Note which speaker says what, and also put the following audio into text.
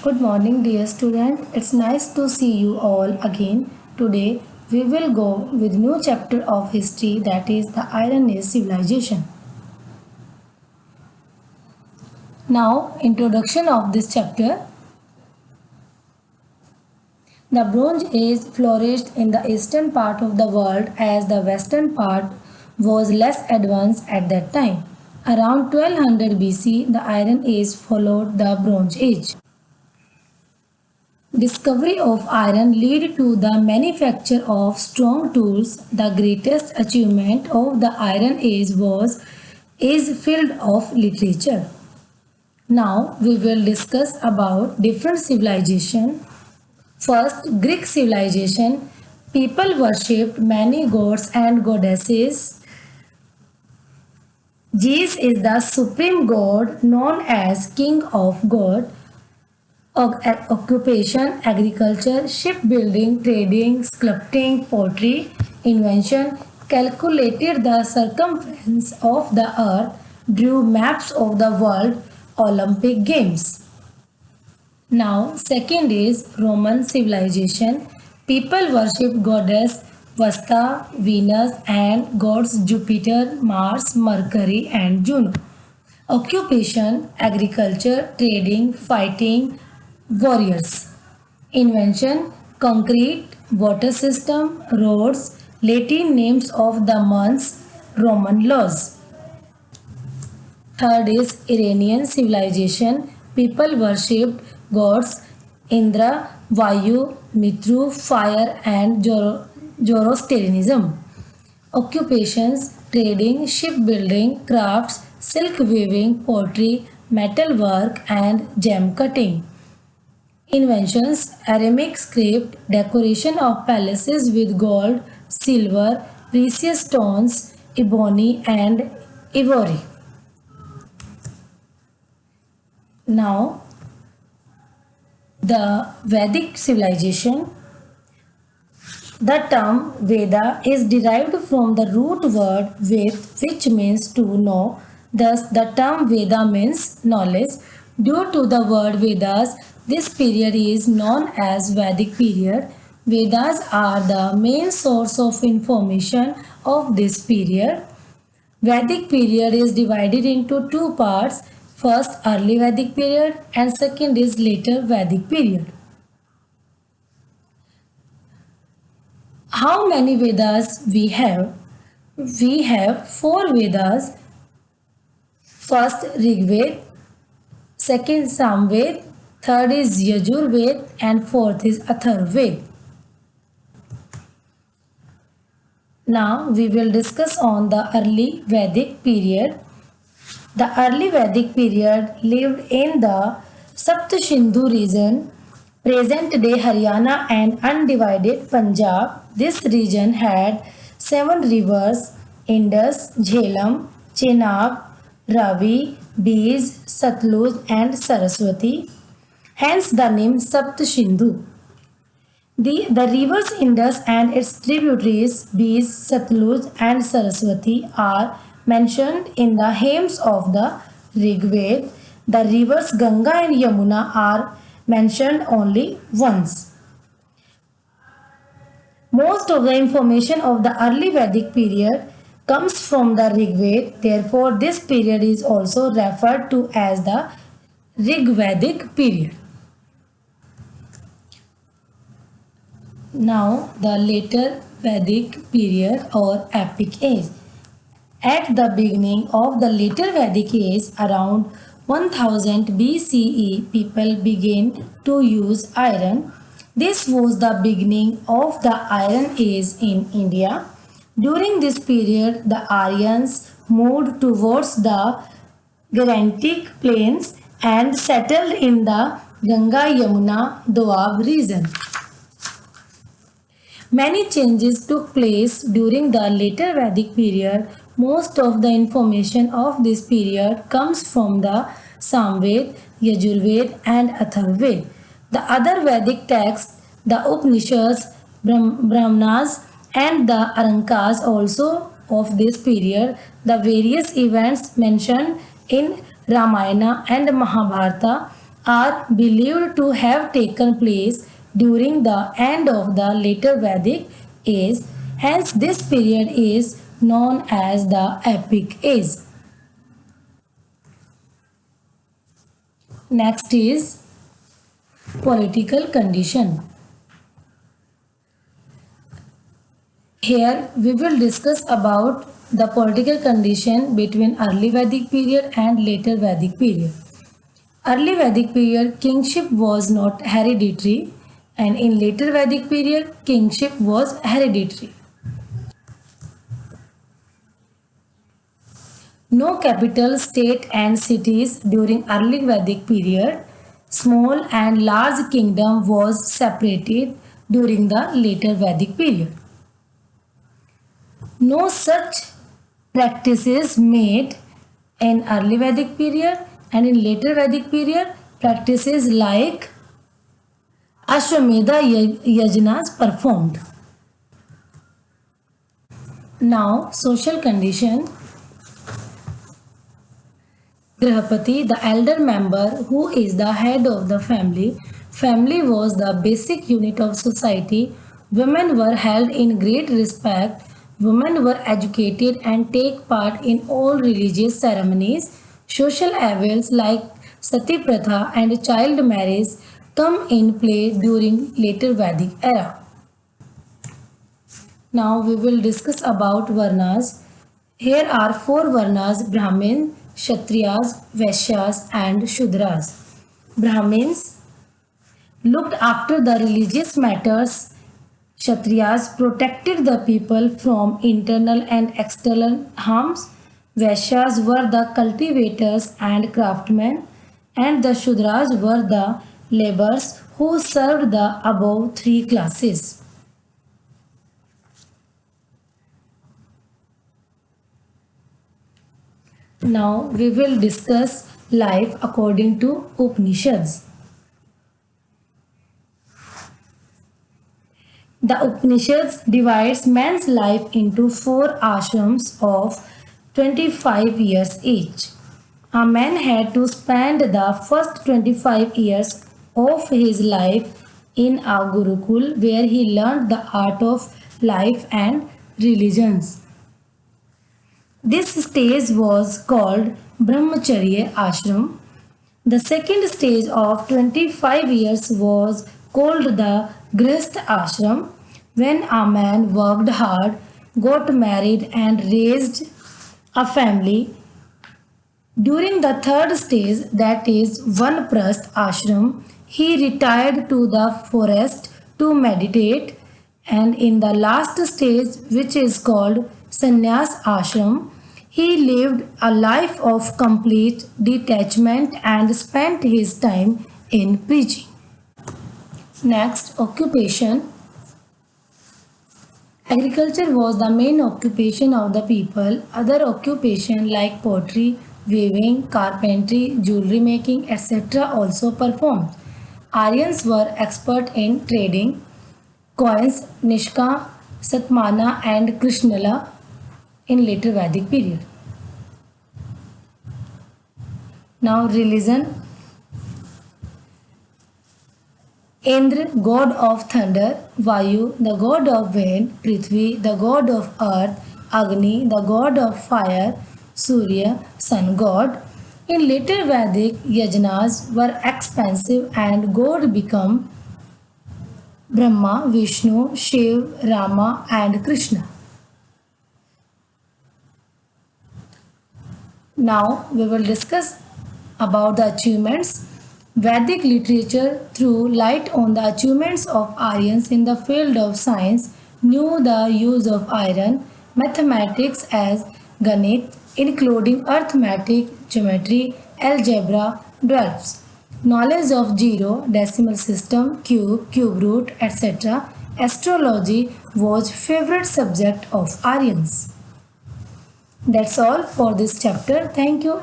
Speaker 1: Good morning, dear student. It's nice to see you all again. Today, we will go with new chapter of history, that is the Iron Age civilization. Now, introduction of this chapter. The Bronze Age flourished in the eastern part of the world as the western part was less advanced at that time. Around 1200 BC, the Iron Age followed the Bronze Age. Discovery of iron led to the manufacture of strong tools. The greatest achievement of the Iron Age is field of literature. Now we will discuss about different civilization. First, Greek civilization. People worshipped many gods and goddesses. Zeus is the supreme god known as king of god. Occupation, agriculture, shipbuilding, trading, sculpting, pottery, invention, calculated the circumference of the earth, drew maps of the world, Olympic Games. Now, second is Roman civilization. People worship goddess Vesta, Venus, and gods Jupiter, Mars, Mercury, and Juno. Occupation, agriculture, trading, fighting, warriors. Invention, concrete, water system, roads, Latin names of the months, Roman laws. Third is Iranian civilization. People worshipped gods Indra, Vayu, Mitru, fire, and Zoroastrianism. Occupations, trading, shipbuilding, crafts, silk weaving, pottery, metal work, and gem cutting. Inventions, Aramaic script, decoration of palaces with gold, silver, precious stones, ebony, and ivory. Now, the Vedic civilization. The term Veda is derived from the root word Ved, which means to know. Thus, the term Veda means knowledge. Due to the word Vedas, this period is known as Vedic period. Vedas are the main source of information of this period. Vedic period is divided into two parts. First, early Vedic period, and second is later Vedic period. How many Vedas we have? We have four Vedas. First, Rig Veda, second, Samved, third is Yajur and fourth is Atharvaved. Now we will discuss on the early Vedic period. The early Vedic period lived in the Saptashindhu region, present-day Haryana and undivided Punjab. This region had 7 rivers: Indus, Jhelum, Chenab, Ravi, Beej, Satluj and Saraswati. Hence the name Saptashindhu. The rivers Indus and its tributaries Beej, Satluj and Saraswati are mentioned in the hymns of the Rig Veda. The rivers Ganga and Yamuna are mentioned only once. Most of the information of the early Vedic period comes from the Rig Veda. Therefore, this period is also referred to as the Rig Vedic period. Now, the later Vedic period or Epic Age. At the beginning of the later Vedic age, around 1000 BCE, people began to use iron. This was the beginning of the Iron Age in India. During this period, the Aryans moved towards the Gangetic plains and settled in the Ganga Yamuna Doab region. Many changes took place during the later Vedic period. Most of the information of this period comes from the Samved, Yajurved and Atharvaved. The other Vedic texts, the Upanishads, Brahmanas and the Arankas also of this period. The various events mentioned in Ramayana and Mahabharata are believed to have taken place during the end of the later Vedic age. Hence, this period is known as the Epic Age. Next is political condition. Here we will discuss about the political condition between early Vedic period and later Vedic period. Early Vedic period kingship was not hereditary, and in later Vedic period kingship was hereditary. No capital, state and cities during early Vedic period. Small and large kingdom was separated during the later Vedic period. No such practices made in early Vedic period, and in later Vedic period practices like Ashwamedha yajnas performed. Now social condition. Grahapati, the elder member who is the head of the family. Family was the basic unit of society. Women were held in great respect. Women were educated and take part in all religious ceremonies. Social evils like sati pratha and child marriage come in play during later Vedic era. Now we will discuss about Varnas. Here are four Varnas: Brahmin, Kshatriyas, Vaishyas and Shudras. Brahmins looked after the religious matters. Kshatriyas protected the people from internal and external harms. Vaishyas were the cultivators and craftsmen, and the Shudras were the laborers who served the above three classes. Now we will discuss life according to Upanishads. The Upanishads divides man's life into four ashrams of 25 years each. A man had to spend the first 25 years of his life in a Gurukul where he learned the art of life and religions. This stage was called Brahmacharya Ashram. The second stage of 25 years was called the Grihastha Ashram, when a man worked hard, got married and raised a family. During the third stage, that is Vanprasth Ashram, he retired to the forest to meditate, and in the last stage, which is called Sannyas Ashram, he lived a life of complete detachment and spent his time in preaching. Next, occupation. Agriculture was the main occupation of the people. Other occupations like pottery, weaving, carpentry, jewelry making, etc. also performed. Aryans were expert in trading coins, Nishka, Satmana and Krishnala in later Vedic period. Now religion. Indra, god of thunder; Vayu, the god of wind; Prithvi, the god of earth; Agni, the god of fire; Surya, sun god. In later Vedic, yajnas were expensive and God became Brahma, Vishnu, Shiv, Rama and Krishna. Now we will discuss about the achievements. Vedic literature threw light on the achievements of Aryans in the field of science, knew the use of iron, mathematics as Ganit, including arithmetic, geometry, algebra, dwarfs, knowledge of zero, decimal system, cube, cube root, etc. Astrology was favorite subject of Aryans. That's all for this chapter. Thank you.